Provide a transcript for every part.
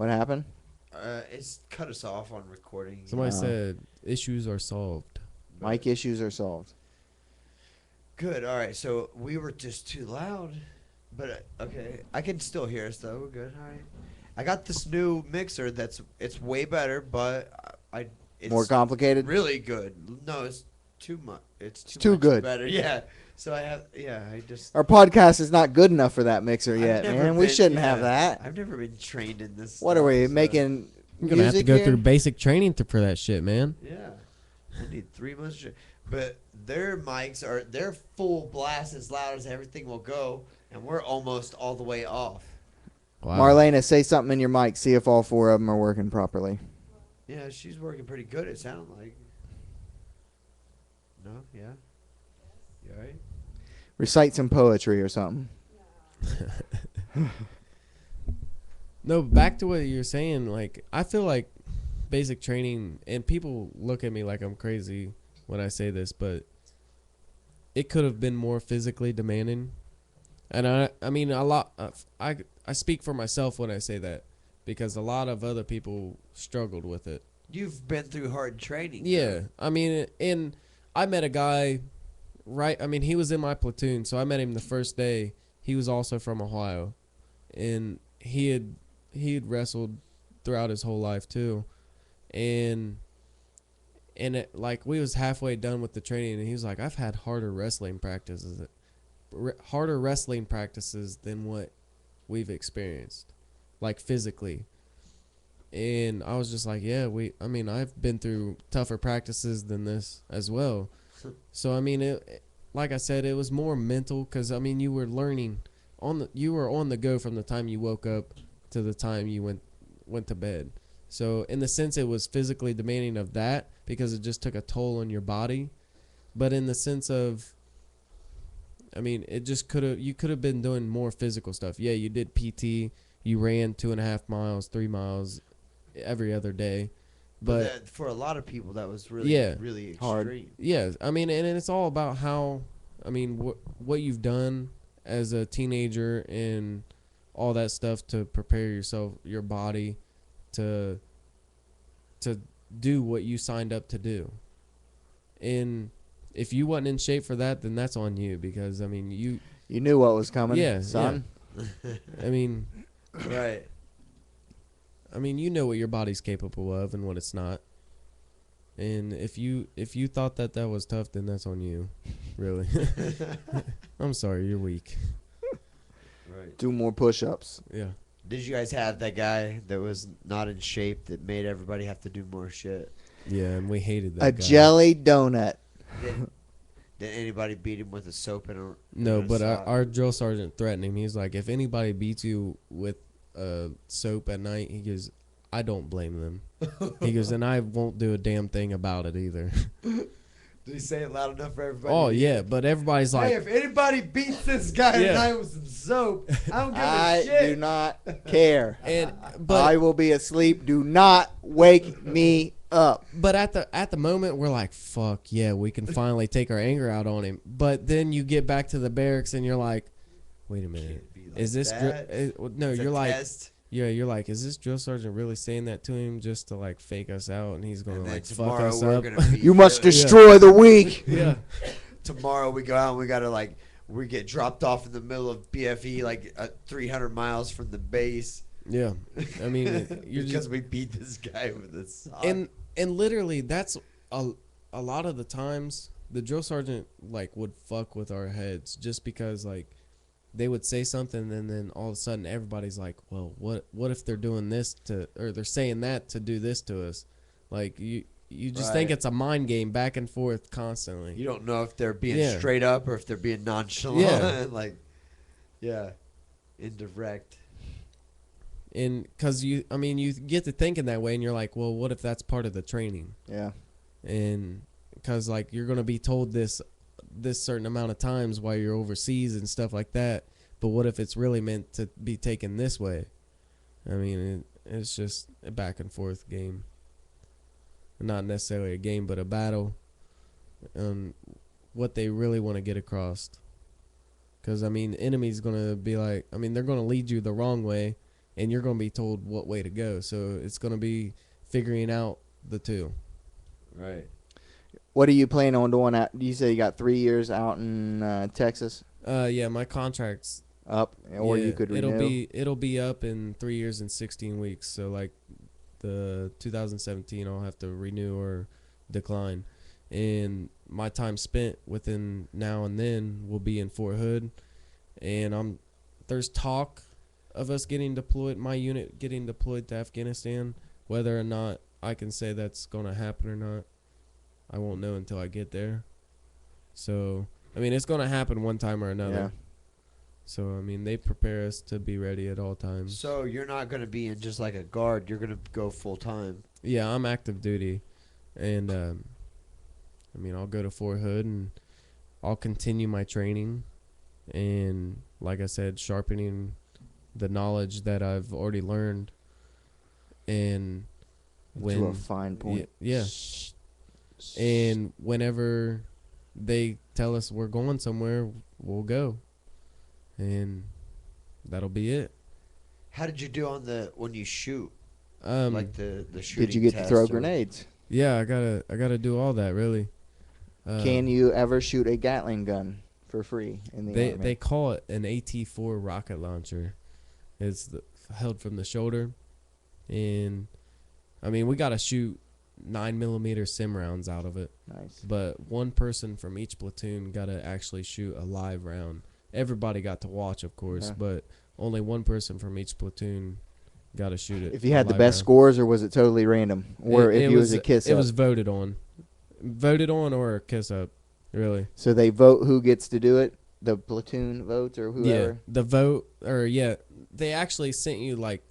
What happened? It's cut us off on recording. Somebody said issues are solved. Mic issues are solved. Good. All right. So we were just too loud, but okay, I can still hear us though. We're good. All right. I got this new mixer it's way better, but it's More complicated? really good. No, it's too much. It's too much good. better. Yeah. So I just. Our podcast is not good enough for that mixer I've yet, never man. We been- shouldn't have yeah, that. I've never been trained in this. What are we stuff, so- making? You're gonna have to music go here? through basic training for that shit, man. Yeah, I need 3 months. But their mics they're full blast as loud as everything will go, and we're almost all the way off. Wow. Marlena, say something in your mic. See if all 4 of them are working properly. Yeah, she's working pretty good. It sounded like. No, yeah. You all right? Recite some poetry or something. No, back to what you're saying. Like, I feel like basic training, and people look at me like I'm crazy when I say this, but it could have been more physically demanding. And I mean, a lot. I speak for myself when I say that, because a lot of other people struggled with it. You've been through hard training. Yeah, I mean, and I met a guy, right? I mean, he was in my platoon, so I met him the first day. He was also from Ohio, and he had wrestled throughout his whole life too, and it, like, we was halfway done with the training, and he was like, "I've had harder wrestling practices than what we've experienced, like physically." And I was just like, yeah, I mean, I've been through tougher practices than this as well. So, I mean, like I said, it was more mental, because, I mean, you were learning you were on the go from the time you woke up to the time you went to bed. So, in the sense, it was physically demanding of that, because it just took a toll on your body. But in the sense of, I mean, you could have been doing more physical stuff. Yeah, you did PT, you ran 2.5 miles, 3 miles every other day, but that, for a lot of people, that was really, really hard. extreme. yeah, I mean, and it's all about how, I mean, what you've done as a teenager and all that stuff to prepare yourself, your body, to do what you signed up to do. And if you wasn't in shape for that, then that's on you, because, I mean, you knew what was coming, Yeah, son. I mean, Right. I mean, you know what your body's capable of and what it's not. And if you thought that was tough, then that's on you, really. I'm sorry, you're weak. Right. Do more push-ups. Yeah. Did you guys have that guy that was not in shape that made everybody have to do more shit? Yeah, and we hated that A guy. jelly donut. Did anybody beat him with a soap and a No, and a but sock? our drill sergeant threatened him. He's like, if anybody beats you with soap at night, he goes, I don't blame them. He goes, and I won't do a damn thing about it either. Did he say it loud enough for everybody? Oh, to yeah, hear? but everybody's like, Hey, if anybody beats this guy Yeah. tonight with some soap, I don't give a I shit. do not care. and but I will be asleep. Do not wake me up. But at the moment, we're like, fuck yeah, we can finally take our anger out on him. But then you get back to the barracks and you're like, wait a minute, Can't be like is this that. no? It's a You're like, test. yeah, you're like, is this drill sergeant really saying that to him just to like fake us out, and he's gonna And then like fuck tomorrow us we're up? gonna be You must really- destroy the weak. Yeah, Tomorrow we go out and we gotta we get dropped off in the middle of BFE 300 miles from the base. yeah. I mean, you're because just we beat this guy with a sock. and literally that's a lot of the times the drill sergeant like would fuck with our heads just because like they would say something and then all of a sudden everybody's like, well, what if they're doing this or they're saying that to do this to us? Like you just think Right. it's a mind game back and forth constantly. You don't know if they're being Yeah. straight up or if they're being nonchalant. Yeah. Indirect. And because you get to thinking that way and you're like, well, what if that's part of the training? Yeah. And because like you're going to be told this certain amount of times while you're overseas and stuff like that, but what if it's really meant to be taken this way? I mean, it's just a back and forth game. Not necessarily a game, but a battle on what they really want to get across. Because, I mean, enemy's going to be like, I mean, they're going to lead you the wrong way, and you're going to be told what way to go. So it's going to be figuring out the two. Right. What are you planning on doing? You say you got 3 years out in Texas Yeah, my contract's up, or yeah, you could renew. it'll be up in 3 years and 16 weeks. So like the 2017, I'll have to renew or decline. And my time spent within now and then will be in Fort Hood, and there's talk of us getting deployed, my unit getting deployed to Afghanistan. Whether or not I can say that's going to happen or not, I won't know until I get there. So, I mean, it's going to happen one time or another. Yeah. So, I mean, they prepare us to be ready at all times. So you're not going to be in just like a guard. You're going to go full time. Yeah, I'm active duty. And, I mean, I'll go to Fort Hood and I'll continue my training. And, like I said, sharpening the knowledge that I've already learned. And To a fine point. Yeah. And whenever they tell us we're going somewhere, we'll go. And that'll be it. How did you do on when you shoot? Like the shooting Did you get to test throw or- grenades? yeah, I gotta do all that really. Can you ever shoot a Gatling gun for free in the Army? They call it an AT-4 rocket launcher. It's held from the shoulder, and I mean we gotta shoot 9mm sim rounds out of it. Nice. But one person from each platoon gotta actually shoot a live round. Everybody got to watch, of course, Yeah. but only one person from each platoon gotta shoot it. If you had the live best round. scores, or was it totally random? Or It if you was a kiss it up? was voted on or a kiss up, really. So they vote who gets to do it? The platoon votes or Yeah, whoever? the vote, or yeah, they actually sent you like,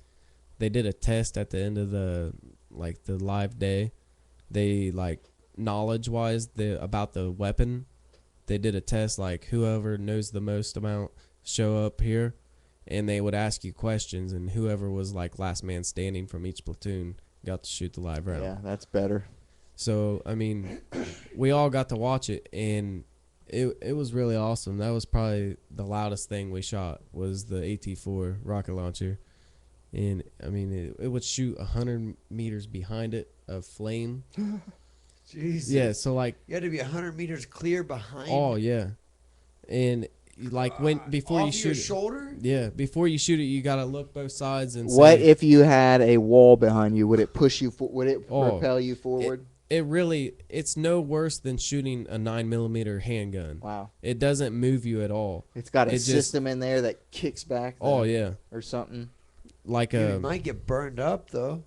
they did a test at the end of the live day. They like knowledge wise about the weapon. They did a test like whoever knows the most amount show up here, and they would ask you questions, and whoever was like last man standing from each platoon got to shoot the live round. Yeah, that's better. So I mean, we all got to watch it, and it was really awesome. That was probably the loudest thing we shot was the AT-4 rocket launcher, and I mean it would shoot 100 meters behind it of flame. Jesus. Yeah, so like, You had to be 100 meters clear behind. oh yeah, and like before off you your shoot it, shoulder. yeah, before you shoot it, you gotta look both sides and What say, if you had a wall behind you? Would it push you? Would it Oh, propel you forward? it's no worse than shooting a 9mm handgun. Wow. It doesn't move you at all. It's got a It just- system in there that kicks back. Oh yeah, Or something. like Dude, you might get burned up though.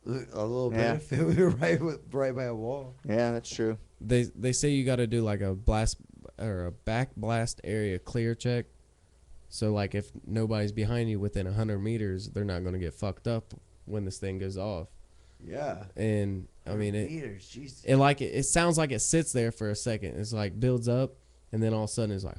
A little Yeah. bit if it were right by a wall. Yeah, that's true. they say you got to do like a blast or a back blast area clear check. So like if nobody's behind you within 100 meters, they're not gonna get fucked up when this thing goes off. Yeah. And I mean meters. Jesus. it sounds like it sits there for a second. It's like builds up, and then all of a sudden it's like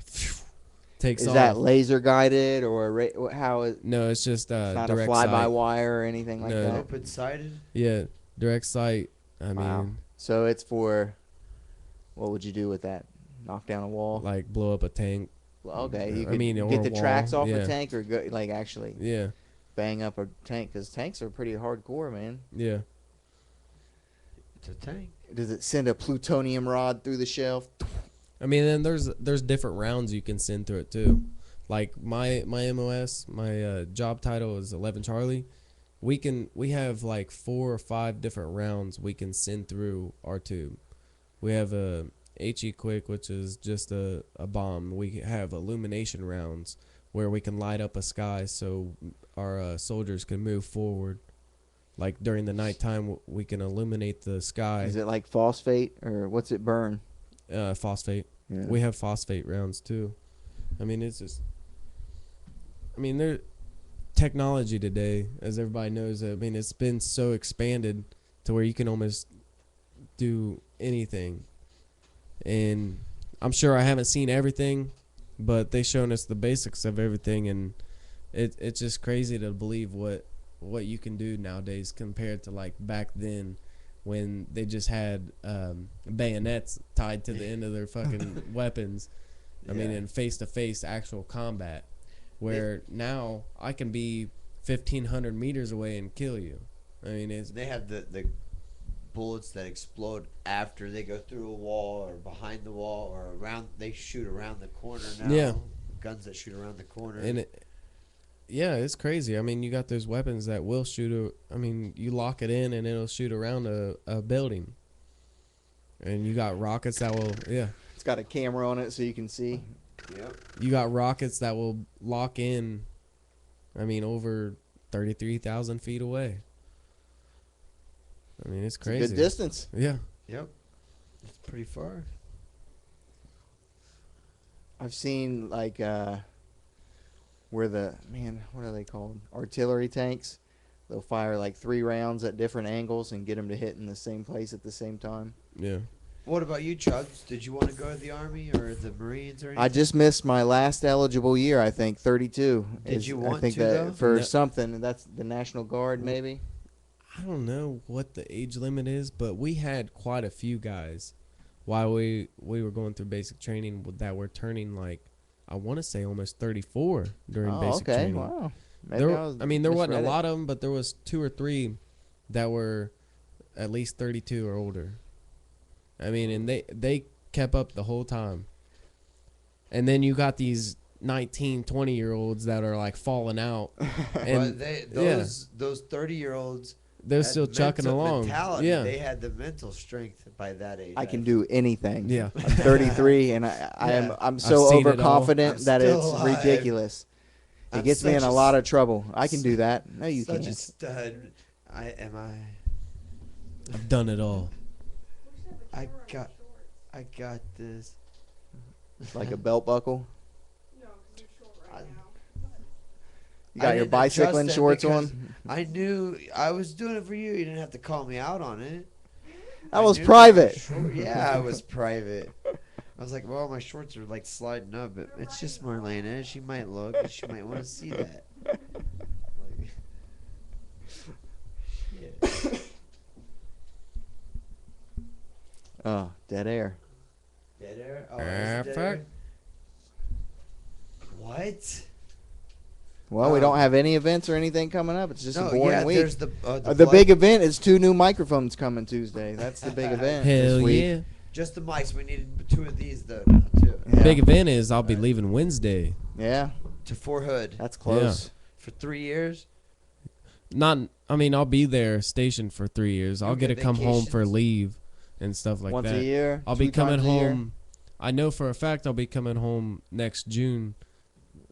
takes Is off. that laser guided or how is No, it's just it's not a direct fly by sight. wire or anything like No. that? Open sided. Yeah, direct sight. I Wow. mean, So it's for, what would you do with that? Knock down a wall? like blow up a tank. Well, okay, you I could mean, or get a the wall, tracks off yeah. a tank or go, like actually Yeah, bang up a tank, because tanks are pretty hardcore, man. yeah. It's a tank. Does it send a plutonium rod through the shelf? I mean, then there's different rounds you can send through it too. Like my MOS, my job title is 11 Charlie. We have like 4 or 5 different rounds we can send through our tube. We have a HE Quick, which is just a bomb. We have illumination rounds where we can light up a sky so our soldiers can move forward. Like during the nighttime, we can illuminate the sky. Is it like phosphate or what's it burn? Phosphate. Yeah. We have phosphate rounds too. I mean, it's just. I mean, there, technology today, as everybody knows. I mean, it's been so expanded to where you can almost do anything. And I'm sure I haven't seen everything, but they've shown us the basics of everything, and it's just crazy to believe what you can do nowadays compared to like back then, when they just had bayonets tied to the end of their fucking weapons. I mean, Yeah. in face-to-face actual combat, where now I can be 1,500 meters away and kill you. I mean, it's They have the bullets that explode after they go through a wall or behind the wall or around. They shoot around the corner now. Yeah. Guns that shoot around the corner. and yeah, it's crazy. I mean, you got those weapons that will shoot. I mean, you lock it in and it'll shoot around a building. And you got rockets that will, yeah. It's got a camera on it so you can see. Yep. You got rockets that will lock in, I mean, over 33,000 feet away. I mean, it's It's a crazy. good distance. Yeah. Yep. It's pretty far. I've seen like where what are they called? Artillery tanks. They'll fire like 3 rounds at different angles and get them to hit in the same place at the same time. Yeah. What about you, Chubbs? Did you want to go to the Army or the Marines or anything? I just missed my last eligible year. I think 32. Did you want I think to, that though? for No. something, and that's the National Guard, maybe. I don't know what the age limit is, but we had quite a few guys while we were going through basic training that were turning like, I want to say almost 34 during Oh, basic okay. training. Wow. Maybe There, was I mean, there wasn't a misread it. lot of them, but there was 2 or 3 that were at least 32 or older. I mean, and they kept up the whole time. And then you got these 19, 20-year-olds that are like falling out. And but yeah. those 30-year-olds, they're still chucking along. Mentality. Yeah. They had the mental strength by that age. I can do anything. Yeah. I'm 33, and I'm so seen it all. overconfident I'm that still it's alive. ridiculous. It I'm gets me in such a lot of trouble. I can do that. No, you such a can't. stud. I I've done it all. I got this. Like a belt buckle. No, 'cause you're short right I- now. You I got your didn't adjust bicycling it shorts because on. I knew I was doing it for you. You didn't have to call me out on it. That I was knew private. short- Yeah, I was private. I was like, well, my shorts are like sliding up, but it's just Marlena. She might look. She might want to see that. Like, shit. Oh, dead air. Dead air? Oh, Ah, is it dead fuck. air? What? Well, we don't have any events or anything coming up. It's just a No, boring yeah, week. there's the The big flight- event is 2 new microphones coming Tuesday. That's the big event Hell this week. yeah. Just the mics. We needed 2 of these though. Not 2. Yeah. Big event is I'll be leaving Wednesday. Yeah, To Fort Hood that's close. for 3 years. I mean, I'll be there stationed for 3 years. I'll You'll get to get come home for vacations. leave and stuff like Once that. a year. I'll be 2 coming times a year. home. I know for a fact I'll be coming home next June,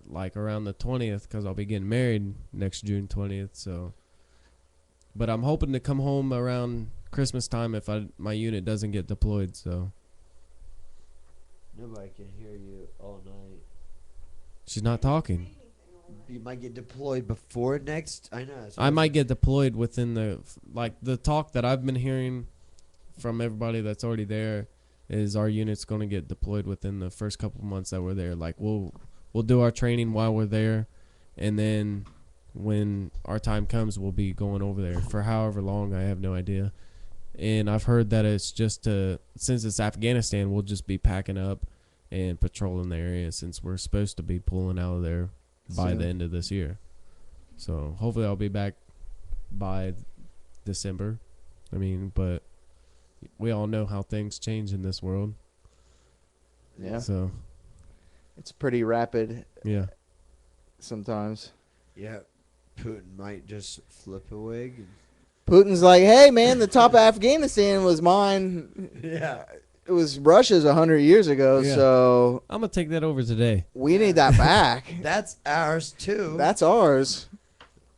like around the 20th, because I'll be getting married next June 20th. So, but I'm hoping to come home around Christmas time if my unit doesn't get deployed. So Nobody can hear you all night. she's not talking. You might get deployed before next. I know. that's what I was- might get deployed within the talk that I've been hearing from everybody that's already there is our unit's going to get deployed within the first couple months that we're there. Like we'll do our training while we're there, and then when our time comes, we'll be going over there for however long. I have no idea. And I've heard that it's just since it's Afghanistan, we'll just be packing up and patrolling the area since we're supposed to be pulling out of there by Soon. the end of this year. So hopefully I'll be back by December. I mean, but we all know how things change in this world. Yeah, So, it's pretty rapid yeah. sometimes. Yeah. Putin might just flip a wig. Putin's like, hey, man, the top of Afghanistan was mine. Yeah. It was Russia's 100 years ago, Yeah. so I'm going to take that over today. we need that back. That's ours too. That's ours.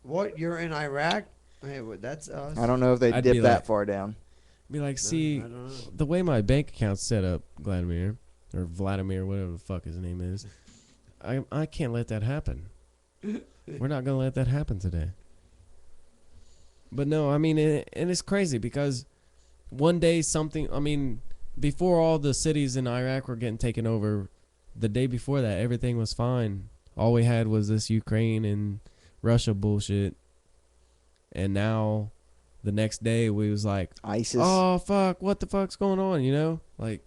What? You're in Iraq? Hey, what? That's us. I don't know if they I'd be dip that like- far down. Be like, No, see, I don't know. the way my bank account's set up, Vladimir, or Vladimir, whatever the fuck his name is, I can't let that happen. We're not going to let that happen today. But no, I mean, and it's crazy because one day before all the cities in Iraq were getting taken over, the day before that, everything was fine. All we had was this Ukraine and Russia bullshit. And now, the next day, we was like, ISIS. oh, fuck, what the fuck's going on, you know? Like,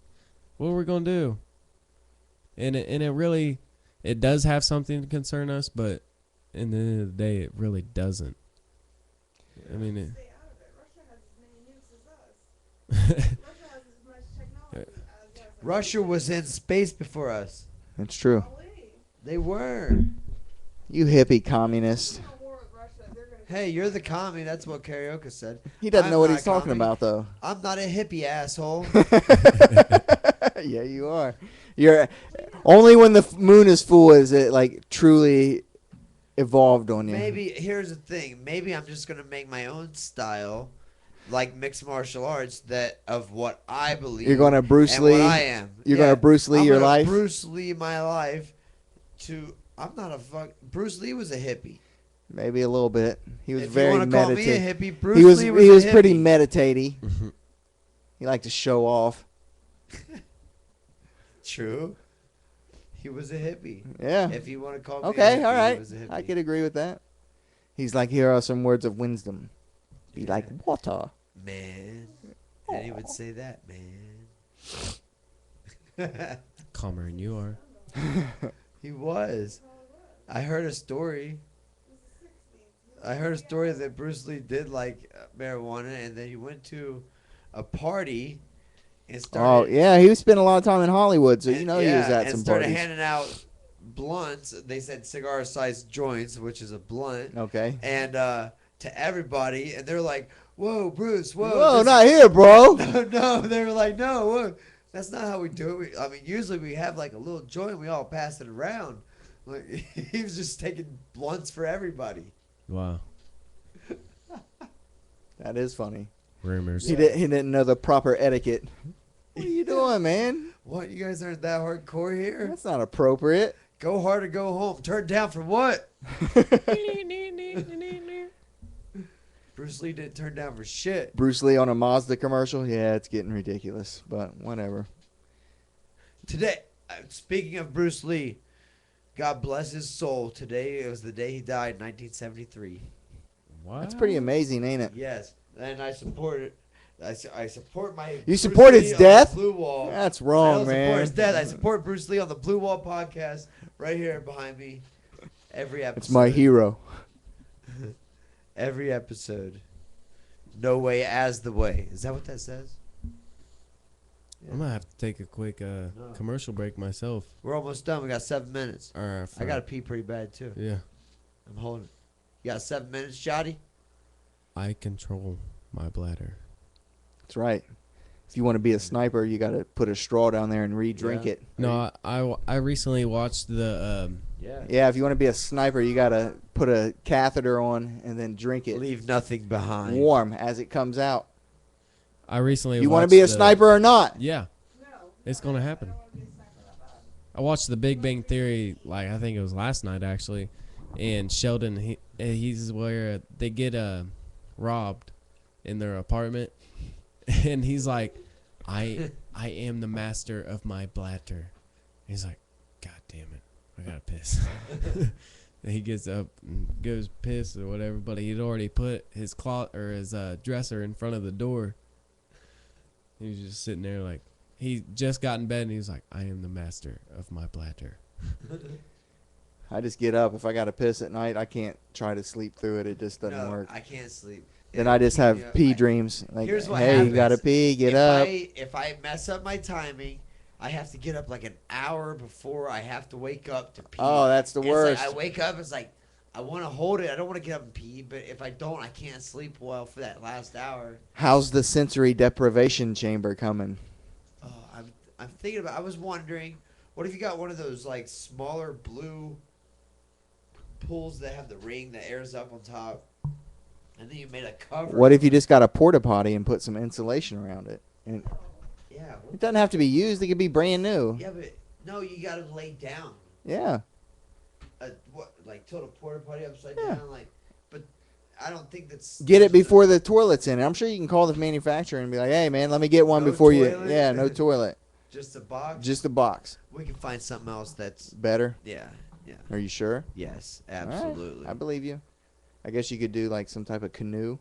what are we going to do? And it really, it does have something to concern us, but in the end of the day, it really doesn't. I mean, Stay out of it. Russia has as many nukes as us. Russia has as much technology as us. Russia was in space before us. That's true. Golly. They were. You hippie communist. If we're at war with Russia, they're gonna Hey, you're the commie. That's what Karaoke said. He doesn't I'm know what not he's talking commie. about, though. I'm not a hippie, asshole. Yeah, you are. You're only when the moon is full is it like truly evolved on you. Maybe here's the thing. Maybe I'm just gonna make my own style, like mixed martial arts, that of what I believe. You're gonna Bruce and Lee. what I am. You're gonna Bruce Lee I'm your gonna life. Bruce Lee my life. I'm not a fuck. Bruce Lee was a hippie. Maybe a little bit. He was If you very want to call me a meditative. hippie, Bruce He was Lee was he was a pretty hippie. meditative. He liked to show off. True. He was a hippie. Yeah. If you want to call me Okay, a hippie, all he right. was a hippie. I could agree with that. He's like, here are some words of wisdom. Be like water. Man. And he would say that, man. calmer than you are. He was. I heard a story. I heard a story that Bruce Lee did like marijuana, and then he went to a party and Oh started. yeah, he spent a lot of time in Hollywood, so you and- know he was at and some started parties. handing out blunts. They said cigar-sized joints, which is a blunt, Okay. and to everybody, and they're like, "Whoa, Bruce! Whoa, Whoa, this- not here, bro. no!" They were like, "No, whoa, that's not how we do it. I mean, usually we have like a little joint, we all pass it around." Like he was just taking blunts for everybody. Wow. That is funny. Rumors. He didn't know the proper etiquette. What are you doing, man? What? You guys aren't that hardcore here? That's not appropriate. Go hard or go home. Turn down for what? Bruce Lee didn't turn down for shit. Bruce Lee on a Mazda commercial? Yeah, it's getting ridiculous, but whatever. Today, speaking of Bruce Lee, God bless his soul. Today it was the day he died, 1973. What? That's pretty amazing, ain't it? Yes, and I support it. I support my. You Bruce support Lee his on the death? Blue Wall. That's I wrong, don't support man. his death. I support Bruce Lee on the Blue Wall podcast right here behind me. Every episode. It's my hero. Every episode. No way as the way. Is that what that says? I'm gonna have to take a quick commercial break myself. We're almost done. We got 7 minutes. Or I gotta pee pretty bad too. Yeah. I'm holding. You got 7 minutes, Jotty? I control my bladder. That's right. If you want to be a sniper, you got to put a straw down there and re-drink Yeah. it. No, I recently watched the Yeah. Yeah, if you want to be a sniper, you got to put a catheter on and then drink it Leave nothing behind. warm as it comes out. I recently You want to watched be a the- sniper or not? Yeah, No. it's gonna happen. I don't want to be a sniper that bad. I watched The Big Bang Theory, like I think it was last night actually, and Sheldon he's where they get robbed in their apartment, and he's like, I am the master of my bladder. He's like, God damn it, I gotta piss. And he gets up and goes piss or whatever, but he'd already put his cloth or his dresser in front of the door. He was just sitting there like. He just got in bed and he was like, I am the master of my bladder. I just get up. If I got to piss at night, I can't try to sleep through it. It just doesn't No, work. I can't sleep. Then I just have Yeah, pee I- dreams. Like, Here's what hey, you got to happens. pee, get if up. If I mess up my timing, I have to get up like an hour before I have to wake up to pee. Oh, that's the And worst. It's like I wake up, it's like I want to hold it. I don't want to get up and pee, but if I don't, I can't sleep well for that last hour. How's the sensory deprivation chamber coming? Oh, I'm thinking about. I was wondering, what if you got one of those like smaller blue pools that have the ring that airs up on top, and then you made a cover. What if you just got a porta potty and put some insulation around it? And Yeah. it doesn't have to be used. It could be brand new. Yeah, but no, you got to lay down. Yeah. What, like tilt a porta potty upside Yeah. down, like. But I don't think that's. Get it before the toilet's in it. I'm sure you can call the manufacturer and be like, hey, man, let me get one No before you. toilet? Yeah, no toilet. Just a box. Just a box. We can find something else that's. Better. Yeah. Yeah. Are you sure? Yes. All right. Absolutely. I believe you. I guess you could do like some type of canoe.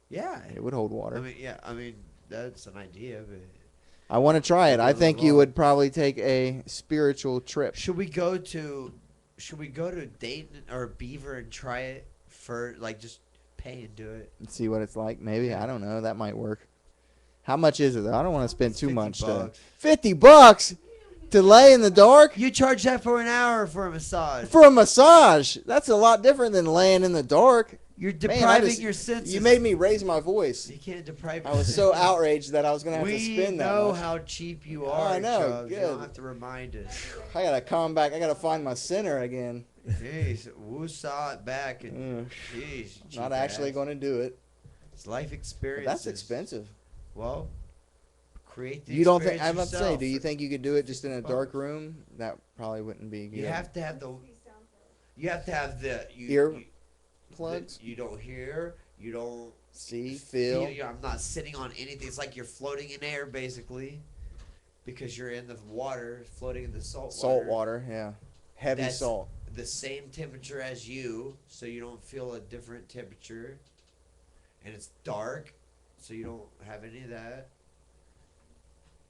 Yeah. It would hold water. I mean, yeah. I mean, that's an idea, but. I want to try it. I Another think you vlog. would probably take a spiritual trip. Should we go to should we go to Dayton or Beaver and try it for like just pay and do it? And see what it's like. Maybe I don't know. That might work. How much is it? Though? I don't want to spend too 50 much. bucks. $50 to lay in the dark You charge that for an hour for a massage. for a massage. That's a lot different than laying in the dark. You're Man, depriving just- your senses. You made me raise my voice. You can't deprive. I was so outraged that I was gonna have to We spend that know much. how cheap you Oh, are. I know, Chubbs. You don't good. have to remind us. I gotta calm back. I gotta find my center again. Jeez, woo-saw it back and Ugh, jeez. not cheap actually ass. going to do it. It's life But experience. that's expensive. Well, create the You don't think? experience I'm about to say. yourself. Do you think you could do it just in a dark $50. room? That probably wouldn't be good. You have to have the. You have to have the Ear you, plugs. You don't hear. You don't See, feel. I'm not sitting on anything. It's like you're floating in air, basically, because you're in the water, floating in the salt water. Salt water. Yeah. Heavy That's- salt. The same temperature as you, so you don't feel a different temperature. And it's dark, so you don't have any of that.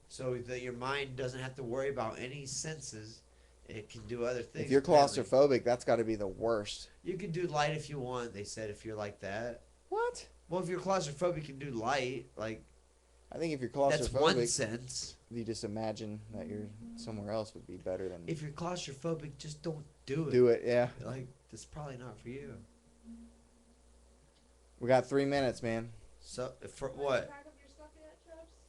So that your mind doesn't have to worry about any senses. It can do other things. If you're apparently. claustrophobic, that's got to be the worst. You can do light if you want, they said, if you're like that. What? Well, if you're claustrophobic, you can do light. Like, I think if you're that's one claustrophobic, sense. you just imagine that you're somewhere else would be better than If you're claustrophobic, just don't do it. do it. Yeah. Like, that's probably not for you. We got 3 minutes, man. So, for what?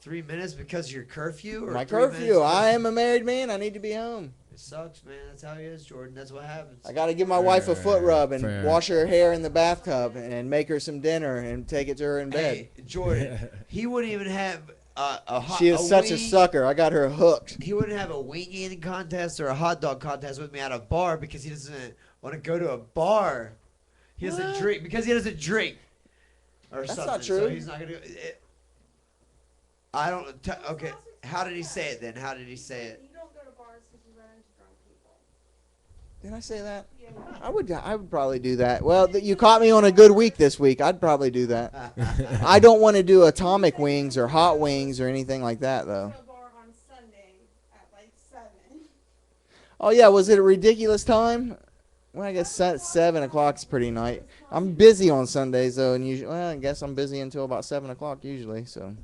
3 minutes because of your curfew? Or My 3 minutes curfew. because- I am a married man. I need to be home. It sucks, man. That's how it is, Jordan. That's what happens. I got to give my wife a foot rub and Fair. wash her hair in the bathtub and make her some dinner and take it to her in bed. Hey, Jordan, he wouldn't even have a hot. She is such a wing- sucker. I got her hooked. He wouldn't have a wing eating contest or a hot dog contest with me at a bar because he doesn't want to go to a bar. He doesn't What? drink because he doesn't drink. Or That's something. not So true. he's not gonna. I don't. Okay. How did he say it then? How did he say it? You don't go to bars because you run into drunk people. Did I say that? Yeah. I would probably do that. Well, you caught me on a good week this week. I'd probably do that. I don't want to do atomic wings or hot wings or anything like that, though. To a bar on Sunday at like 7. Oh yeah, was it a ridiculous time? Well, I guess 7 o'clock's pretty night. I'm busy on Sundays though, and usually, well, I guess I'm busy until about 7 o'clock usually. So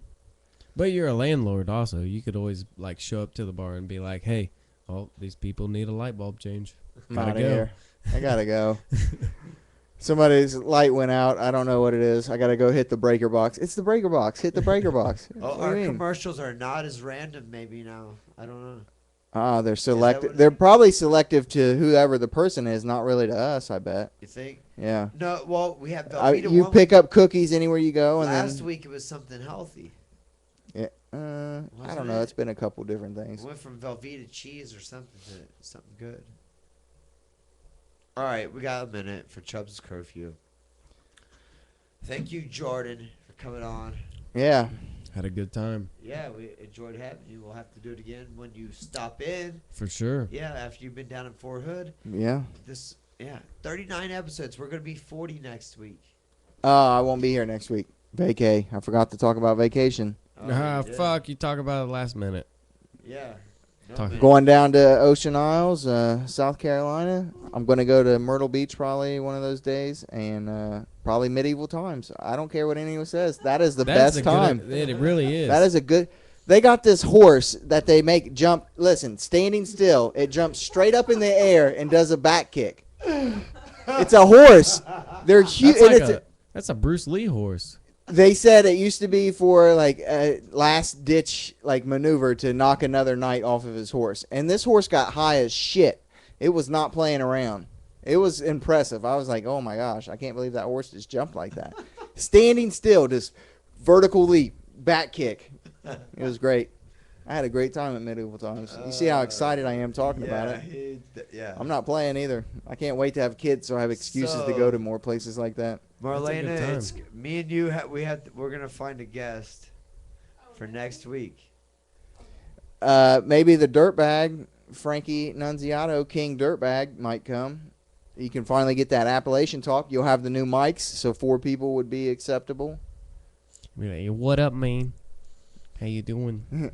But you're a landlord also. You could always like show up to the bar and be like, "Hey, oh, these people need a light bulb change. I'm Gotta out of go." here. I gotta go. Somebody's light went out. I don't know what it is. I gotta go hit the breaker box. It's the breaker box. Hit the breaker box. Oh, What do our you mean? commercials are not as random maybe now. I don't know. Ah, they're what selective. it They're is? probably selective to whoever the person is, not really to us. I bet. You think? Yeah. No. Well, we have Velveeta You one pick up cookies anywhere you go, and Last then week it was something healthy. yeah. I Wasn't don't know. it? It's been a couple different things. Went from Velveeta cheese or something to something good. All right, we got a minute for Chubbs' curfew. Thank you, Jordan, for coming on. Yeah. Had a good time Yeah, we enjoyed having you. We'll have to do it again when you stop in. for sure. Yeah, after you've been down in Fort Hood. Yeah. 39 episodes. We're gonna be 40 next week. I won't be here next week. Vacay. I forgot to talk about vacation. Oh, Ah, you did? fuck! You talk about it last minute. Yeah. No, Talk- man. Going down to Ocean Isles, South Carolina. I'm going to go to Myrtle Beach probably one of those days, and probably Medieval Times. I don't care what anyone says. That is the That's best a time. Good, it really is. That is a good. They got this horse that they make jump. Listen, standing still, it jumps straight up in the air and does a back kick. It's a horse. They're huge. That's a Bruce Lee horse. They said it used to be for like a last ditch like maneuver to knock another knight off of his horse, and this horse got high as shit. It was not playing around. It was impressive. I was like, oh my gosh, I can't believe that horse just jumped like that. Standing still, just vertical leap, back kick. It was great. I had a great time at Medieval Times. You see how excited I am talking about it. Yeah. I'm not playing either. I can't wait to have kids so I have excuses to go to more places like that. Marlena, That's a good it's me and you. We're gonna find a guest for next week. Maybe the dirtbag, Frankie Nunziato, King Dirtbag, might come. You can finally get that Appalachian talk. You'll have the new mics, so 4 people would be acceptable. Be like, "Hey, what up, man? How you doing?"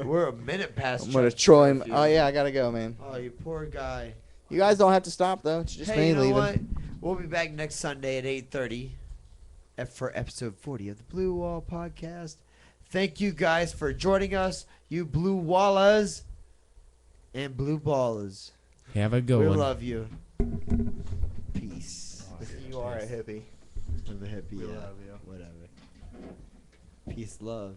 We're a minute past. I'm gonna Chuck's troll him. curfew. Oh yeah, I gotta go, man. Oh, you poor guy. You guys don't have to stop though. It's just Hey, me you know leaving. what? We'll be back next Sunday at 8:30 for episode 40 of the Blue Wall Podcast. Thank you guys for joining us, you Blue Wallas and Blue Ballers. Have a good We one. love you. Peace. You are a hippie. I'm a hippie. We Yeah. love you. Whatever. Peace, love.